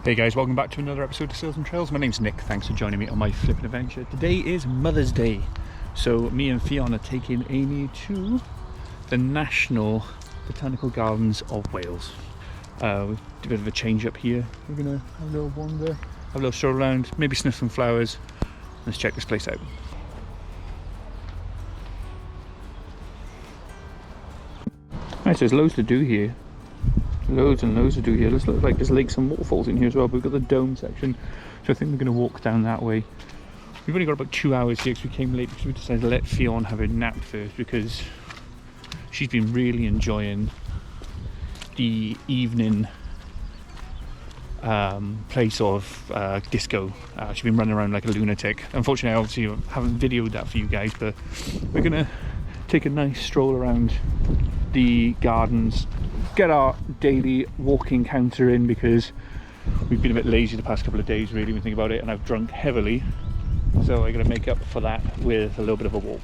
Hey guys, welcome back to another episode of Sails and Trails. My name's Nick, thanks for joining me on my flipping adventure. Today is Mother's Day, so me and Fionn are taking Amy to the National Botanical Gardens of Wales. A bit of a change up here. We're gonna have a little wander, have a little stroll around, maybe sniff some flowers. Let's check this place out. Right, so there's loads to do here. Loads and loads to do here. Looks like there's lakes and waterfalls in here as well, but we've got the dome section, so I think we're going to walk down that way. We've only got about 2 hours here because we came late because we decided to let Fionn have a nap first because she's been really enjoying the evening place of disco. She's been running around like a lunatic. Unfortunately, I obviously haven't videoed that for you guys, but we're going to take a nice stroll around the gardens, get our daily walking counter in because we've been a bit lazy the past couple of days really when you think about it, and I've drunk heavily, so I'm going to make up for that with a little bit of a walk.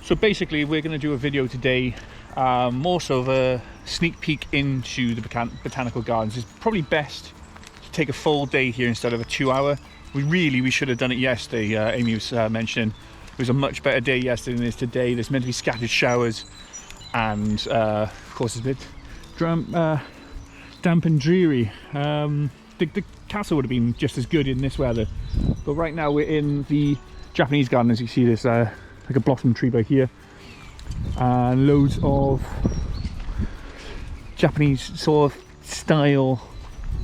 So basically we're going to do a video today, more so of a sneak peek into the botanical gardens. It's probably best to take a full day here instead of a 2 hour. We should have done it yesterday. Amy was mentioning it was a much better day yesterday than it is today. There's meant to be scattered showers, and of course it's a bit damp and dreary. The castle would have been just as good in this weather, but right now we're in the Japanese garden. As you see, there's like a blossom tree by here, and loads of Japanese sort of style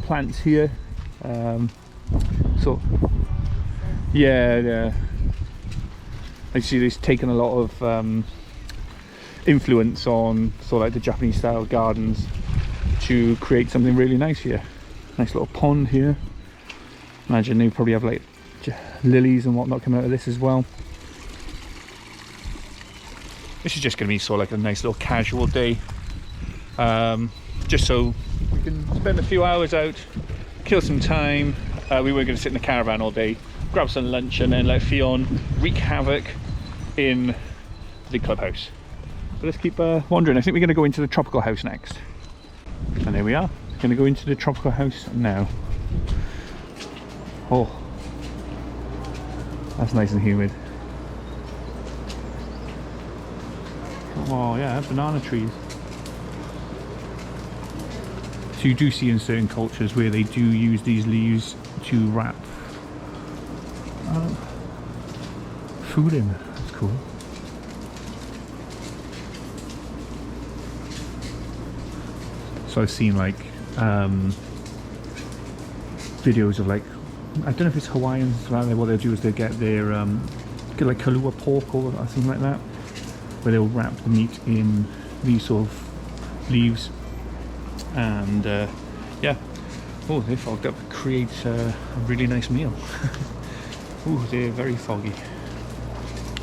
plants here. So yeah, I see this taken a lot of influence on sort of like the Japanese style gardens to create something really nice here. Nice little pond here. Imagine they probably have like lilies and whatnot coming out of this as well. This is just going to be sort of like a nice little casual day, just so we can spend a few hours out, kill some time. We were going to sit in the caravan all day, grab some lunch, and then let Fionn wreak havoc in the clubhouse. But let's keep wandering. I think we're going to go into the tropical house next. And there we are. We're going to go into the tropical house now. Oh, that's nice and humid. Oh yeah, banana trees. So you do see in certain cultures where they do use these leaves to wrap food in. That's cool. So I've seen like videos of like, I don't know if it's Hawaiians, what they'll do is they get their get like kalua pork or something like that, where they'll wrap the meat in these sort of leaves, and yeah. Oh, they fogged up. Create a really nice meal. Oh, they're very foggy.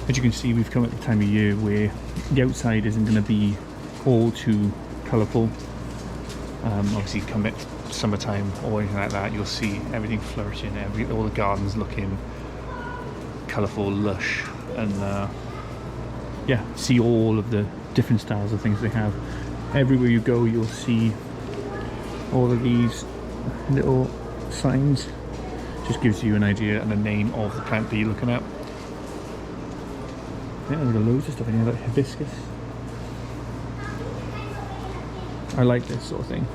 As you can see, we've come at the time of year where the outside isn't going to be all too colourful. Obviously, come at summertime or anything like that, you'll see everything flourishing, all the gardens looking colourful, lush, and yeah, see all of the different styles of things they have. Everywhere you go, you'll see all of these little signs. Just gives you an idea and a name of the plant that you're looking at. Yeah, there's loads of stuff in here, like hibiscus. I like this sort of thing.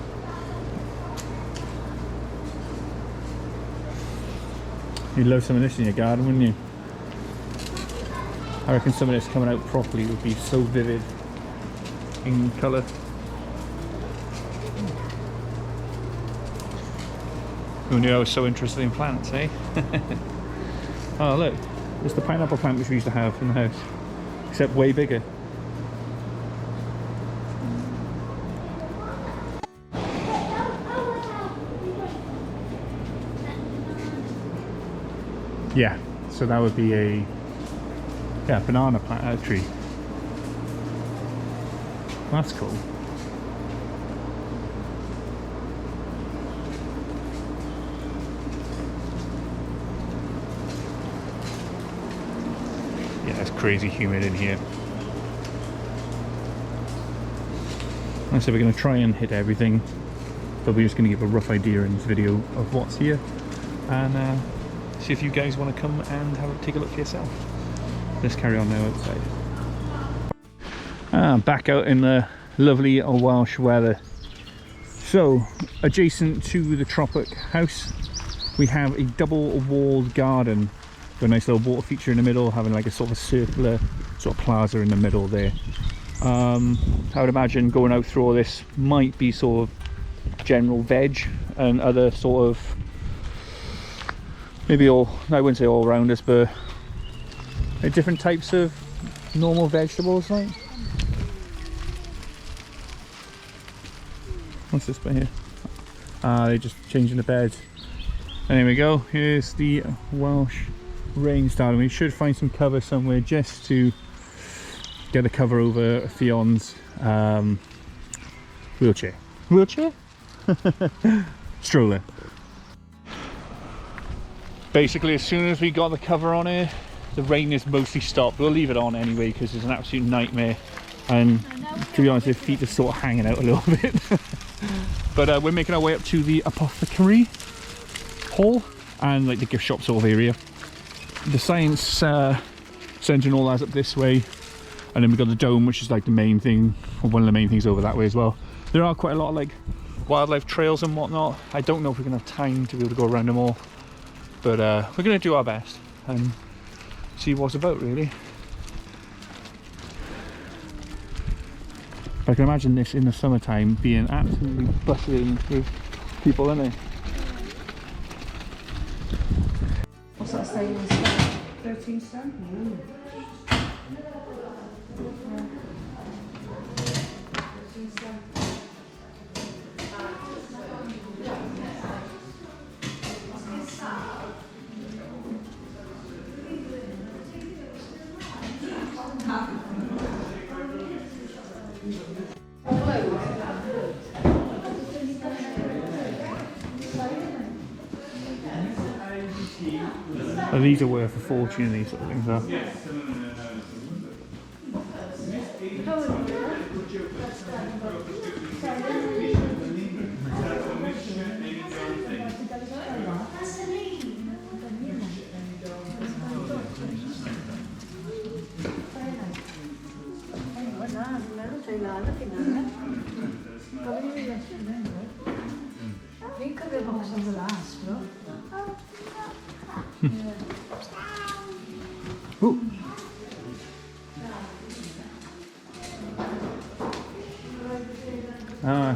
You'd love some of this in your garden, wouldn't you? I reckon some of this coming out properly would be so vivid in colour. Who knew I was so interested in plants, eh? Oh look, it's the pineapple plant which we used to have in the house, except way bigger. Yeah, so that would be a banana plant tree. That's cool. It's crazy humid in here. And so we're going to try and hit everything, but we're just going to give a rough idea in this video of what's here, and see if you guys want to come and take a look for yourself. Let's carry on now outside. Back out in the lovely Welsh weather. So, adjacent to the Tropic house, we have a double walled garden with a nice little water feature in the middle, having like a sort of a circular sort of plaza in the middle there. I would imagine going out through all this might be sort of general veg and other sort of, maybe all, I wouldn't say all rounders, but different types of normal vegetables, like. What's this bit here? They're just changing the beds. And there we go, here's the Welsh rain starting. We should find some cover somewhere just to get the cover over Fion's wheelchair. Wheelchair? Stroller. Basically, as soon as we got the cover on here, the rain is mostly stopped. We'll leave it on anyway because it's an absolute nightmare. And to be honest, their feet are sort of hanging out a little bit. But we're making our way up to the apothecary hall and like the gift shop sort of area. The science centre and all that's up this way, and then we've got the dome, which is like the main thing, or one of the main things over that way as well. There are quite a lot of like wildlife trails and whatnot. I don't know if we're gonna have time to be able to go around them all, but we're gonna do our best and see what's about, really. I can imagine this in the summertime being absolutely bustling with people, isn't it? What's that saying in stone? 13 stone? These are worth a fortune, these sort of things are. Ooh.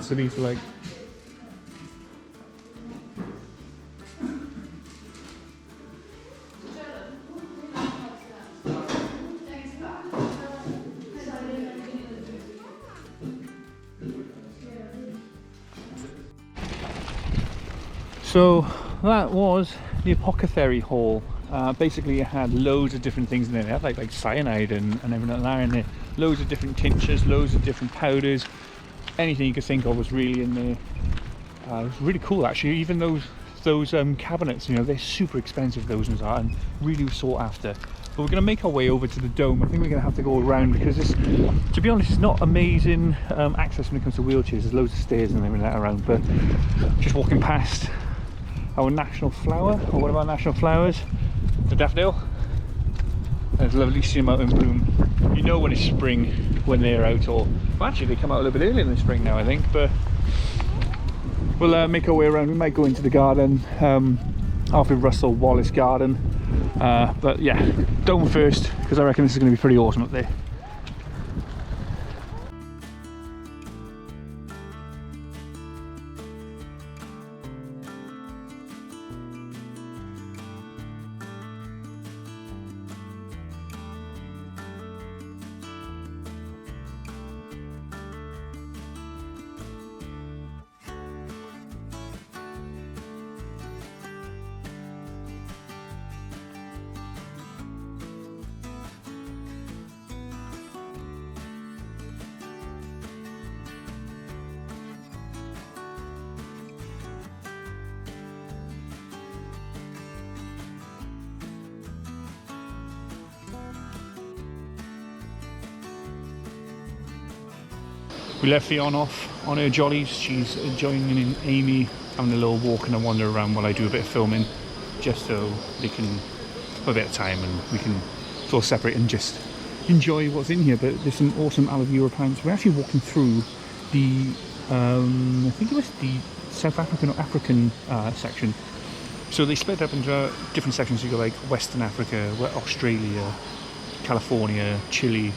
So these are like so that was the apothecary hall. Basically it had loads of different things in there. It had like cyanide and everything like that in there. Loads of different tinctures, loads of different powders. Anything you could think of was really in there. It was really cool actually. Even those cabinets, you know, they're super expensive, those ones are, and really sought after. But we're going to make our way over to the dome. I think we're going to have to go around because this, to be honest, it's not amazing access when it comes to wheelchairs. There's loads of stairs and everything like that around, but just walking past our national flower, or one of our national flowers, the daffodil. There's lovely, see them out in bloom. You know when it's spring when they're out, or well, actually they come out a little bit earlier than spring now, I think. But we'll make our way around. We might go into the garden, Alfred Russel Wallace Garden. But yeah, dome first because I reckon this is going to be pretty awesome up there. We left Fionn off on her jollies. She's joining Amy, having a little walk and a wander around while I do a bit of filming, just so they can have a bit of time and we can sort of separate and just enjoy what's in here. But there's some awesome aloe vera plants. We're actually walking through the, I think it was the South African or African section. So they split up into different sections. You go like Western Africa, Australia, California, Chile.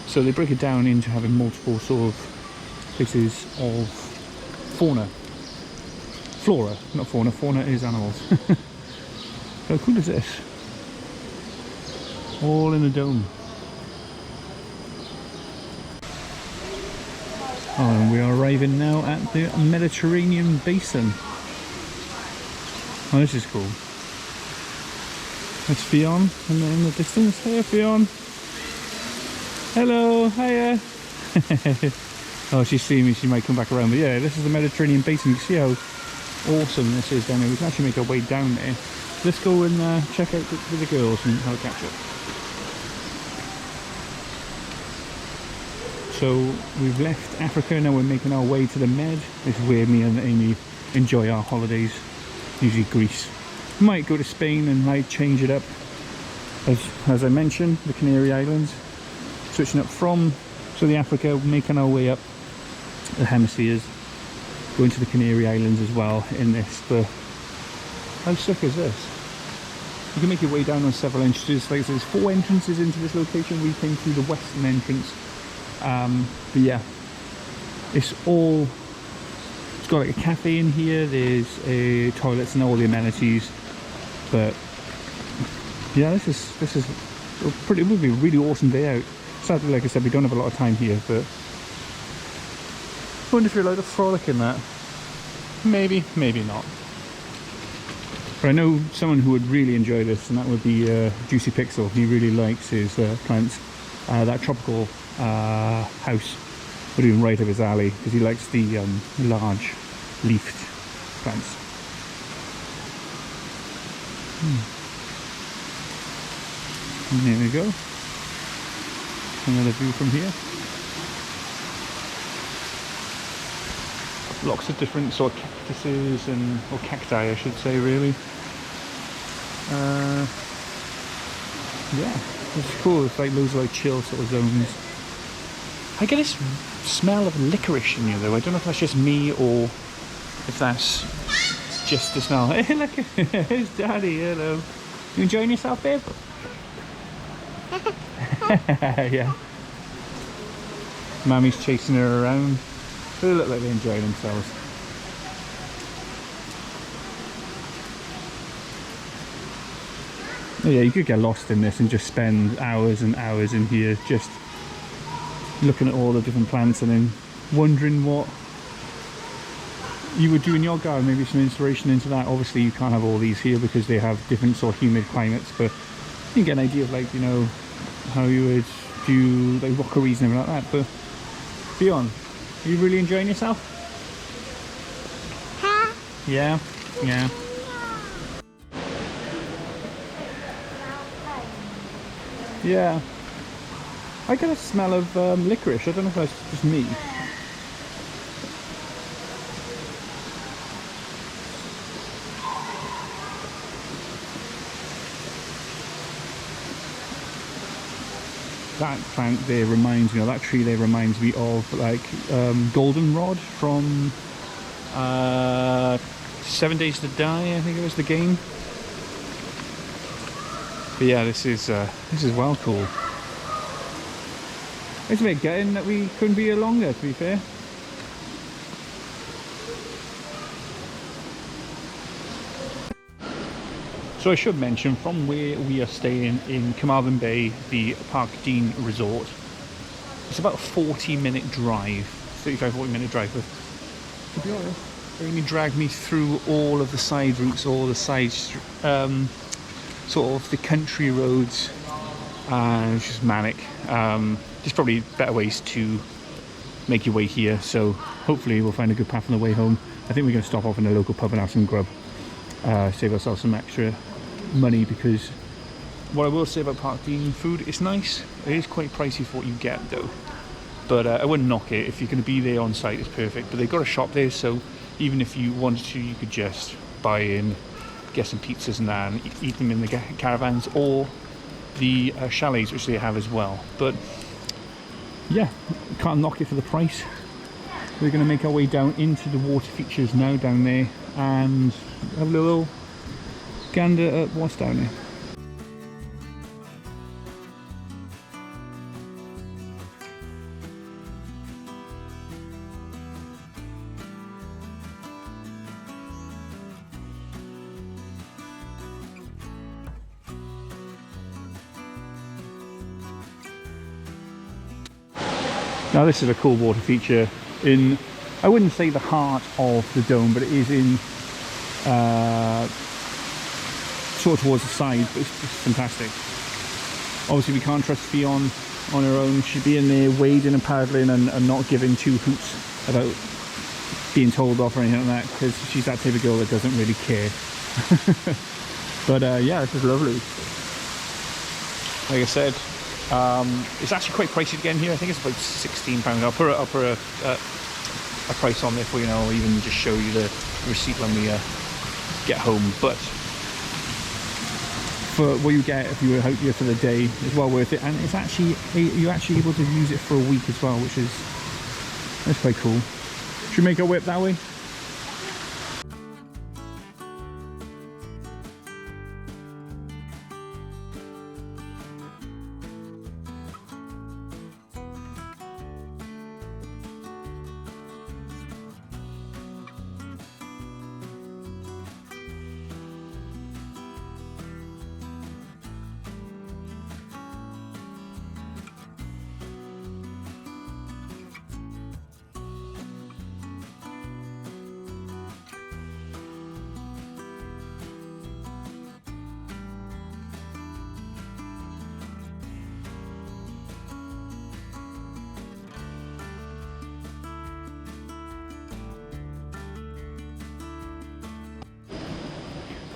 So they break it down into having multiple sort of places of fauna. Flora, not fauna. Fauna is animals. How cool is this? All in a dome. Oh, and we are arriving now at the Mediterranean Basin. Oh, this is cool. That's Fionn in the distance. Hey, Fionn. Hello, hiya. Oh, she's seeing me, she might come back around. But yeah, this is the Mediterranean Basin. You can see how awesome this is down there. We can actually make our way down there. Let's go and check out with the girls and have a catch up. So we've left Africa, now we're making our way to the Med. This is where me and Amy enjoy our holidays. Usually Greece. Might go to Spain and might change it up. As I mentioned, the Canary Islands. Switching up from Southern Africa, making our way up the hemispheres, going to the Canary Islands as well in this. But how sick is this? You can make your way down on several entrances. Like there's 4 entrances into this location. We came through the western entrance. But yeah, it's got like a cafe in here. There's toilets and all the amenities. But yeah, this is pretty. It would be a really awesome day out. Sadly, like I said, we don't have a lot of time here, but I wonder if you're allowed to frolic in that. Maybe, maybe not. But I know someone who would really enjoy this, and that would be Juicy Pixel. He really likes his plants. That tropical house would be right up his alley, because he likes the large leafed plants. And there we go. Another view from here. Lots of different sort of cactuses or cacti, I should say, really. Yeah, it's cool. It's like loads of like chill sort of zones. I get this smell of licorice in here though. I don't know if that's just me or if that's just the smell. Hey, look, it's Daddy. Hello. You enjoying yourself, babe? Yeah. Mammy's chasing her around. They look like they enjoy themselves. Oh yeah, you could get lost in this and just spend hours and hours in here just looking at all the different plants and then wondering what you would do in your garden. Maybe some inspiration into that. Obviously you can't have all these here because they have different sort of humid climates, but you can get an idea of like, you know, how you would do like rockeries and everything like that. But Fionn, are you really enjoying yourself? Huh? Yeah, yeah. Yeah. I get a smell of licorice. I don't know if that's just me. That plant there reminds me, or that tree there reminds me of like goldenrod from 7 Days to Die, I think it was the game. But yeah, this is well cool. It's a bit gutting that we couldn't be here longer, to be fair. So I should mention, from where we are staying in Carmarthen Bay, the Park Dean Resort, it's about a 40-minute drive, 35-40-minute drive. But to be honest, Amy dragged me through all of the side routes, all the side, sort of the country roads, and it's just manic. There's probably better ways to make your way here, so hopefully we'll find a good path on the way home. I think we're going to stop off in a local pub and have some grub, save ourselves some extra money, because what I will say about Park Dean food, it's nice. It is quite pricey for what you get though. but I wouldn't knock it. If you're going to be there on site, it's perfect. But they've got a shop there, so even if you wanted to, you could just buy in, get some pizzas and that, and eat them in the caravans or the chalets, which they have as well. But yeah, can't knock it for the price. We're going to make our way down into the water features now down there and have a little gander at what's down there. Now this is a cool water feature in, I wouldn't say the heart of the dome, but it is in sort of towards the side, but it's fantastic. Obviously we can't trust Fion on her own. She'd be in there wading and paddling and not giving two hoots about being told off or anything like that, because she's that type of girl that doesn't really care. But yeah, this is lovely. Like I said, it's actually quite pricey to get in here. I think it's about £16. I'll put a price on there for you now, or even just show you the receipt when we get home. But for what you get if you were out here for the day, it's well worth it, and it's actually, you're actually able to use it for a week as well, which is, that's quite cool. Should we make our way up that way?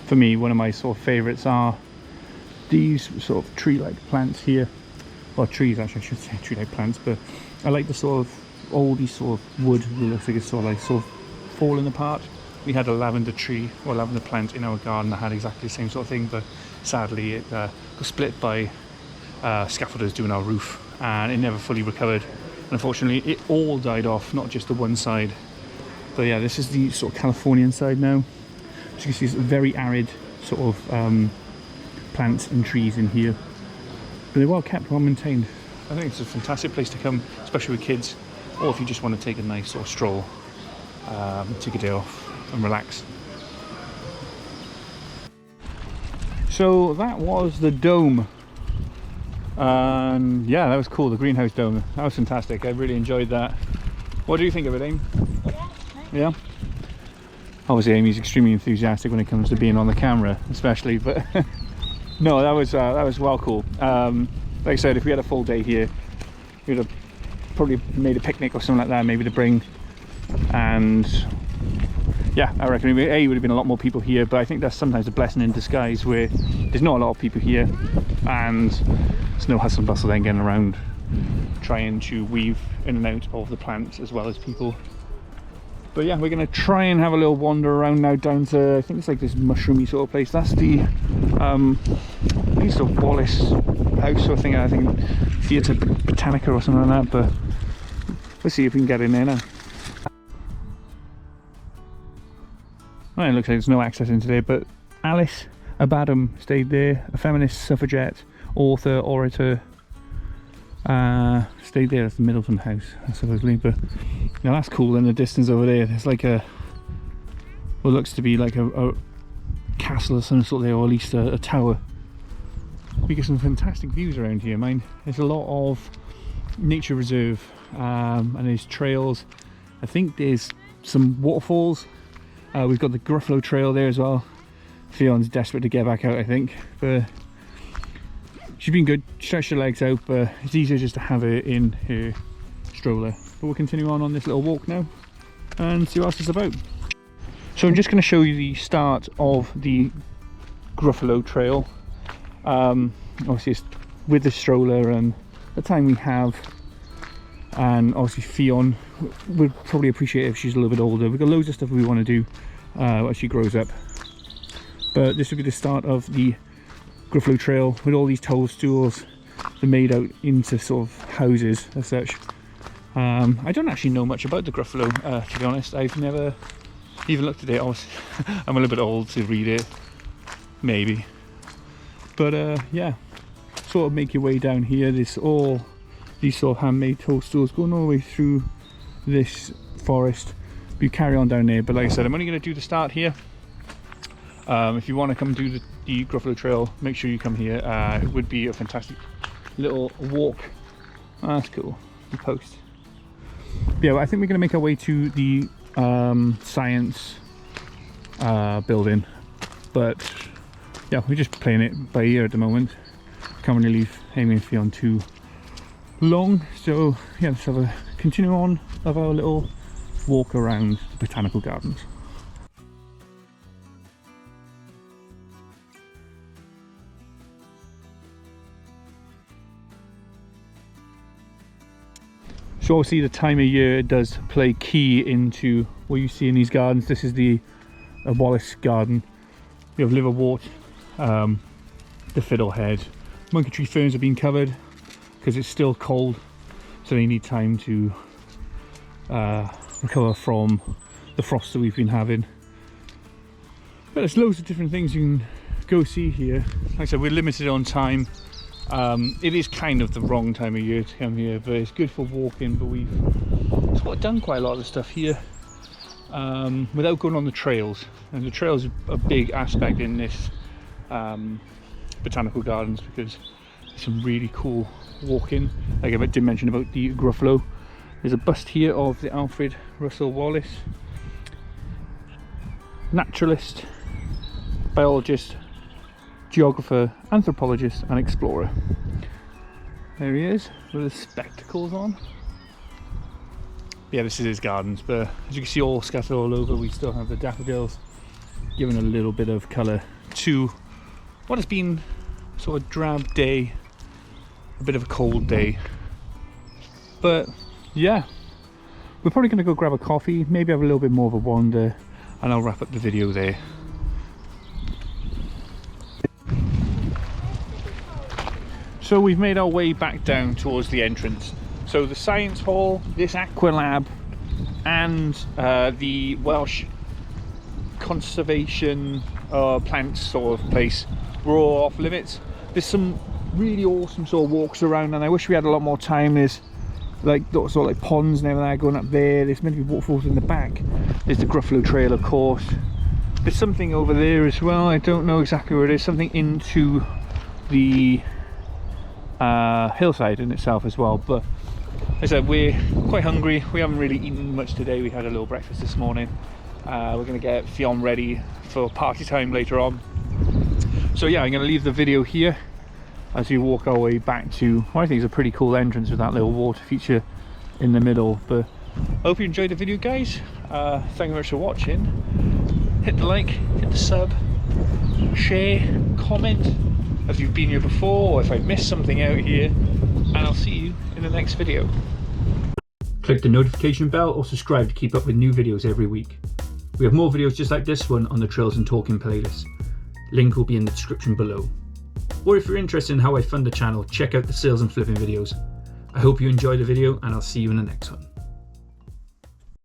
For me, one of my sort of favourites are these sort of tree-like plants here. Well, trees actually, I should say tree-like plants, but I like the sort of, all these sort of wood that looks like it's sort of falling apart. We had a lavender tree, or lavender plant in our garden that had exactly the same sort of thing, but sadly it got split by scaffolders doing our roof, and it never fully recovered. And unfortunately, it all died off, not just the one side. But yeah, this is the sort of Californian side now. As you can see, it's very arid sort of plants and trees in here, but they're well kept, well maintained. I think it's a fantastic place to come, especially with kids, or if you just want to take a nice sort of stroll, take a day off and relax. So that was the dome, and yeah, that was cool, the greenhouse dome. That was fantastic. I really enjoyed that. What do you think of it, Aim? Yeah? Obviously Amy's extremely enthusiastic when it comes to being on the camera, especially, but no, that was well cool. Like I said, if we had a full day here, we'd have probably made a picnic or something like that, maybe to bring, and yeah, I reckon would have been a lot more people here. But I think that's sometimes a blessing in disguise, where there's not a lot of people here and there's no hustle and bustle then getting around trying to weave in and out of the plants as well as people. But yeah, we're going to try and have a little wander around now down to, I think it's like this mushroomy sort of place. That's the, I think it's the Wallace house or thing. I think Theatre Botanica or something like that. But we'll see if we can get in there now. Well, it looks like there's no access in today, but Alice Biodome stayed there, a feminist suffragette, author, orator. Stayed there at the Middleton house, supposedly. But now that's cool. In the distance over there, there's like a, what looks to be like a castle or some sort there, or at least a tower. We get some fantastic views around here, mind. There's a lot of nature reserve, and there's trails. I think there's some waterfalls. We've got the Gruffalo Trail there as well. Fion's desperate to get back out, I think, but she's been good, stretched her legs out, but it's easier just to have her in her stroller. But we'll continue on this little walk now and see what else it's about. So I'm just going to show you the start of the Gruffalo Trail. Obviously it's with the stroller and the time we have, and obviously Fion would probably appreciate it if she's a little bit older. We've got loads of stuff we want to do as she grows up, but this would be the start of the Gruffalo Trail with all these toadstools. They're made out into sort of houses as such. I don't actually know much about the Gruffalo, to be honest. I've never even looked at it. I'm a little bit old to read it, maybe. But yeah, sort of make your way down here. There's all these sort of handmade toadstools going all the way through this forest. You carry on down there, but like I said, I'm only going to do the start here. If you want to come do the Gruffalo Trail, make sure you come here. It would be a fantastic little walk. Oh, that's cool. The post. Yeah, I think we're going to make our way to the science building, but yeah, we're just playing it by ear at the moment. Can't really leave Amy and Fion too long, so yeah, let's have a continue on of our little walk around the botanical gardens. So obviously the time of year does play key into what you see in these gardens. This is the Wallace garden. We have liverwort, the fiddlehead. Monkey tree ferns have been covered because it's still cold, so they need time to recover from the frost that we've been having. But there's loads of different things you can go see here. Like I said, we're limited on time. It is kind of the wrong time of year to come here, but it's good for walking. But we've sort of done quite a lot of the stuff here without going on the trails, and the trails are a big aspect in this botanical gardens because there's some really cool walking. Like I did mention about the Gruffalo, there's a bust here of the Alfred Russel Wallace, naturalist, biologist, geographer, anthropologist and explorer. There he is with his spectacles on. Yeah, this is his gardens, but as you can see, all scattered all over, we still have the daffodils giving a little bit of colour to what has been sort of drab day, a bit of a cold day. But yeah, we're probably going to go grab a coffee, maybe have a little bit more of a wander, and I'll wrap up the video there. So we've made our way back down towards the entrance. So the science hall, this aqua lab, and the Welsh conservation plants sort of place were all off limits. There's some really awesome sort of walks around, and I wish we had a lot more time. There's like sort of like ponds and everything going up there. There's meant to be waterfalls in the back. There's the Gruffalo Trail, of course. There's something over there as well. I don't know exactly where it is. Something into the hillside in itself as well. But as I said, we're quite hungry. We haven't really eaten much today. We had a little breakfast this morning. We're going to get Fion ready for party time later on. So yeah, I'm going to leave the video here as we walk our way back to what I think is a pretty cool entrance with that little water feature in the middle. But I hope you enjoyed the video, guys. Thank you very much for watching. Hit the like, hit the sub, share, comment if you've been here before or if I've missed something out here, and I'll see you in the next video. Click the notification bell or subscribe to keep up with new videos every week. We have more videos just like this one on the Trails and Talking playlist. Link will be in the description below. Or if you're interested in how I fund the channel, check out the sales and flipping videos. I hope you enjoyed the video, and I'll see you in the next one.